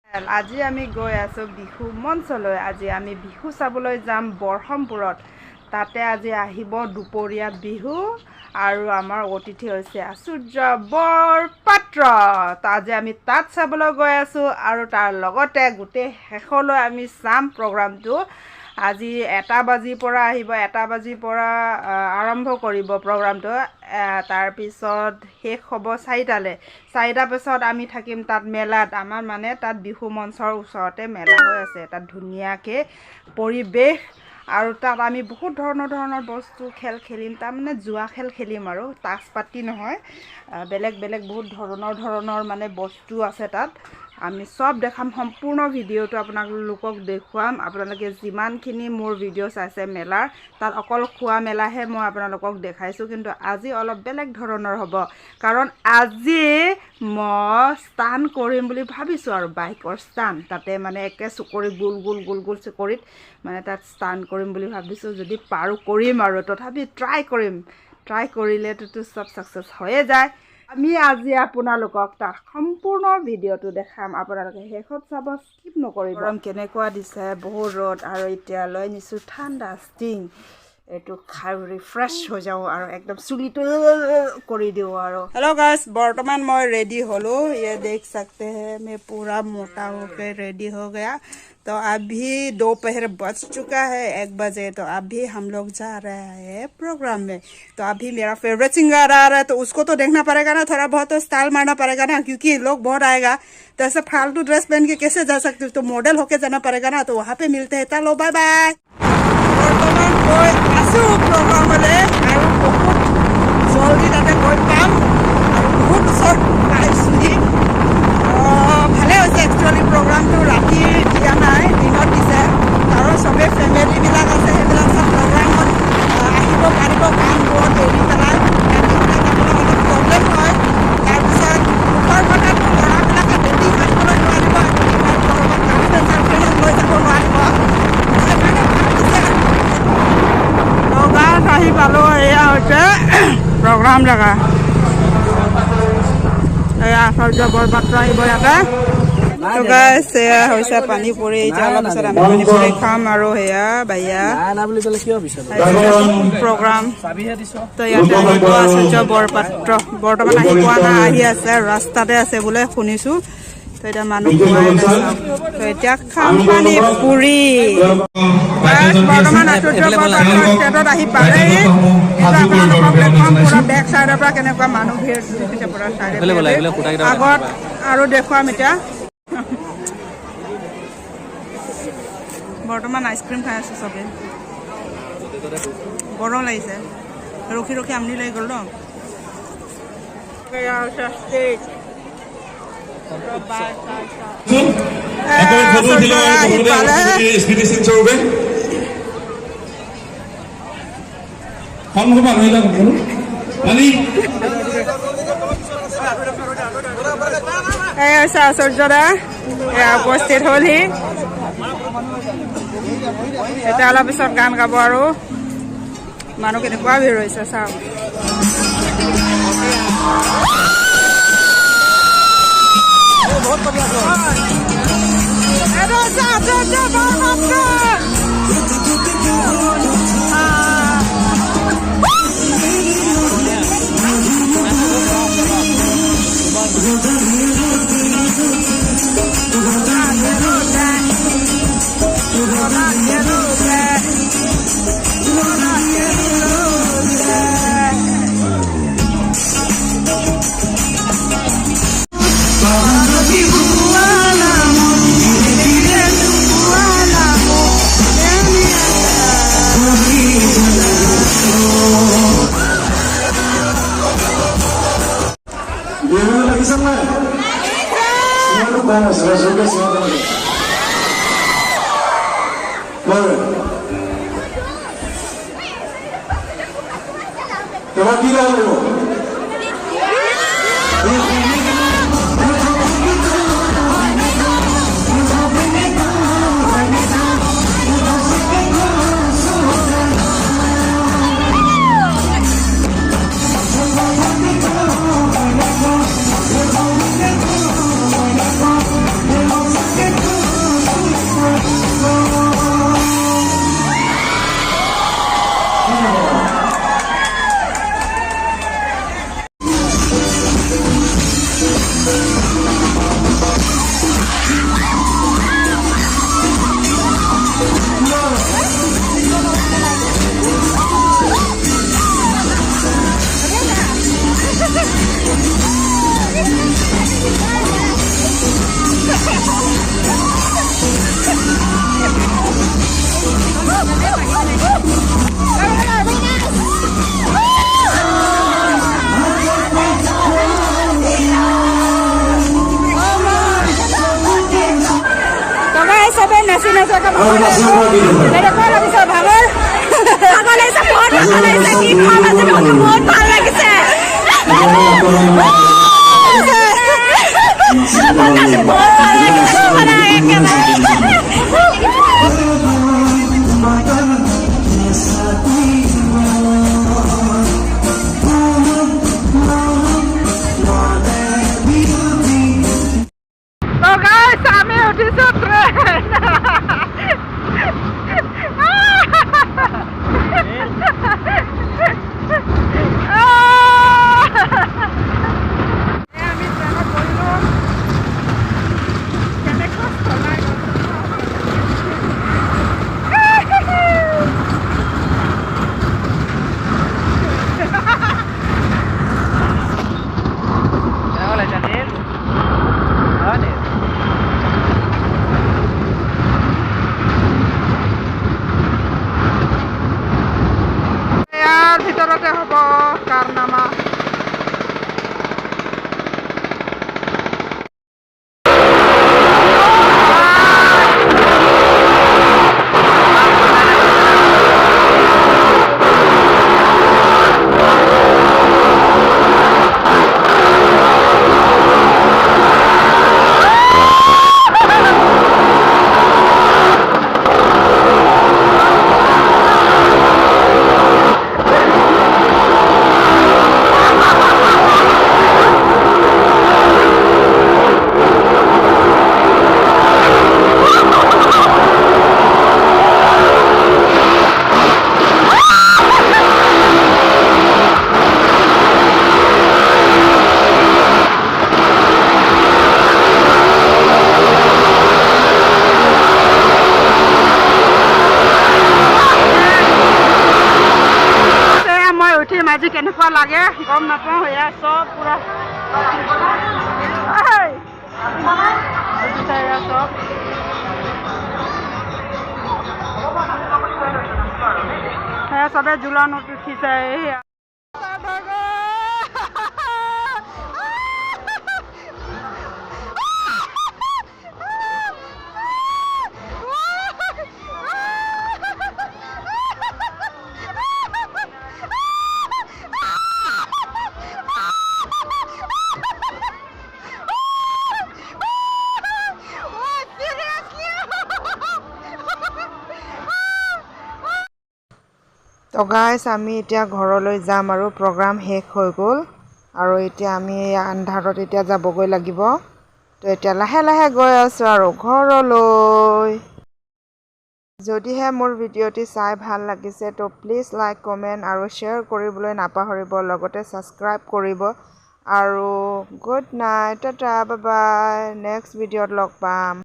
আজি আমি গৈ আছো বিহু মঞ্চলৈ। আজি আমি বিহু চাবলৈ যাম বৰহমপুৰত। তাতে আজি আহিব দুপৰীয়া বিহু আৰু আমাৰ অতিথি হৈছে আচুৰ্য বৰপাত্ৰ। আজি আমি তাত চাবলৈ গৈ আছো আৰু তাৰ লগতে গোটেই শেষলৈ আমি চাম প্ৰগ্ৰামটো। আজি 1 বাজিৰ পৰা আহিব, 1 বাজিৰ পৰা আৰম্ভ কৰিব প্ৰগ্ৰামটো। তাৰপিছত শেষ হ'ব 4টালৈ। 4টাৰ পিছত আমি থাকিম তাত মেলাত। আমাৰ মানে তাত বিহু মঞ্চৰ ওচৰতে মেলা হৈ আছে। তাত ধুনীয়াকৈ পৰিৱেশ আৰু তাত আমি বহুত ধৰণৰ বস্তু খেল খেলিম। তাৰমানে জুৱা খেল খেলিম আৰু তাচ পাতি নহয়, বেলেগ বহুত ধৰণৰ মানে বস্তু আছে তাত। আমি সব দেখাম, সম্পূৰ্ণ ভিডিঅ'টো আপোনালোকক দেখুৱাম। আপোনালোকে যিমানখিনি মোৰ ভিডিঅ' চাইছে মেলাৰ, তাত অকল খোৱা মেলাহে মই আপোনালোকক দেখাইছোঁ। কিন্তু আজি অলপ বেলেগ ধৰণৰ হ'ব, কাৰণ আজি মই ষ্টাণ্ট কৰিম বুলি ভাবিছোঁ আৰু বাইকৰ ষ্টাণ্ট। তাতে মানে একে চুকৰি গোল চুকৰিত মানে তাত ষ্টাণ্ট কৰিম বুলি ভাবিছোঁ। যদি পাৰোঁ কৰিম আৰু, তথাপি ট্ৰাই কৰিলেতো চব ছাকচেছ হৈয়ে যায়। আমি আজি আপোনালোকক তাত সম্পূৰ্ণ ভিডিঅ'টো দেখাম। আপোনালোকে শেষত চাব, স্কিপ নকৰিব। গৰম কেনেকুৱা দিছে, বহুত ৰ'দ। আৰু এতিয়া লৈ নিছোঁ ঠাণ্ডা ষ্টিং। এইটো খাই ৰিফ্ৰেছ হৈ যাওঁ আৰু একদম চুলিটো কৰি দিওঁ আৰু। हेलो गाइस, बर्तमान मैं रेडी होलो। ये देख सकते हैं मैं पूरा मोटा होकर रेडी हो गया। तो अभी दोपहर बज चुका है, 1 बजे। तो अभी हम लोग जा रहे हैं प्रोग्राम में। तो अभी मेरा फेवरेट सिंगर आ रहा है, तो उसको तो देखना पड़ेगा ना, थोड़ा बहुत तो स्टाइल मारना पड़ेगा ना, क्योंकि लोग बहुत आएगा। तो ऐसे फालतू ड्रेस पहन के कैसे जा सकते हो, तो मॉडल होके जाना पड़ेगा ना। तो वहाँ पे मिलते हैं। चलो बाय बाय। बर्तमान गई आसो प्रोग्रामले और बहुत जल्दी ताते गई पाम और बहुत शॉर्ट पाइसुही। ভালে হৈছে একচুৱেলি প্ৰগ্ৰামটো ৰাতি দিয়া নাই, দিনত দিছে। কাৰণ চবেই ফেমিলিবিলাক আছে, সেইবিলাক চব প্ৰগ্ৰামত আহিব পাৰিব। কামবোৰত এৰি পেলাই অলপ প্ৰব্লেম হয়। তাৰপিছত মুখৰ কথাটো ল'ৰাবিলাকে বেটি মাৰিবলৈ নোৱাৰিব, গাৰ্লফ্ৰেণ্ডক লৈ যাব নোৱাৰিব। গাঁৱত আহি পালোঁ। এয়া হৈছে প্ৰগ্ৰাম জেগা। এয়া আচাৰ্য বৰপাত্ৰ আহিব ইয়াতে। তো গাইছ, এয়া হৈছে পানী পুৰি। এতিয়া অলপ পিছত আমি পানী পুৰি খাম আৰু সেয়া ভাইয়া প্ৰগ্ৰাম। তো ইয়াতে আহিব আচাৰ্য বৰপাত্ৰ। বৰ্তমান আহি পোৱা নাই, আহি আছে, ৰাস্তাতে আছে বোলে শুনিছোঁ। তো এতিয়া মানুহ পোৱাই নাই। তো এতিয়া খাম পানী পুৰি। বৰ্তমান আচাৰ্য বৰপাত্ৰ ষ্টেটত আহি পালেহি। এতিয়া আপোনালোকক দেখুৱাম পুৰা বেক চাইডৰ পৰা কেনেকুৱা মানুহ ভিৰ দিছে পুৰা চাইডে আগত আৰু দেখুৱাম এতিয়া। বৰ্তমান আইচক্ৰীম খাই আছোঁ চবেই। গৰম লাগিছে, ৰখি আমনি লাগি গ'ল ন। আচাৰ্যদা উপস্থিত হ'লহি। এতিয়া অলপ পিছত গান গাব আৰু মানুহ কেনেকুৱা ভিৰ হৈছে চাওক। সবে নাচি নাচি কেনেকুৱা লাগিছে ভাগৰ বহুত ভাল লাগিছে আমি উঠিছো ট্ৰেইন ভিতৰতে হ'ব কাৰনামা আজি কেনেকুৱা লাগে গম নাপাওঁ এয়া চব পুৰা চব সেয়া চবে জোলানত উঠিছে তো গাইছ আমি এতিয়া ঘৰলৈ যাম আৰু প্ৰগ্ৰাম শেষ হৈ গ'ল আৰু এতিয়া আমি আন্ধাৰত এতিয়া যাবগৈ লাগিব তো এতিয়া লাহে লাহে গৈ আছোঁ আৰু ঘৰলৈ যদিহে মোৰ ভিডিঅ'টি চাই ভাল লাগিছে তো প্লিজ লাইক কমেণ্ট আৰু শ্বেয়াৰ কৰিবলৈ নাপাহৰিব লগতে ছাবস্ক্ৰাইব কৰিব আৰু good night tata bye bye next ভিডিঅ'ত লগ পাম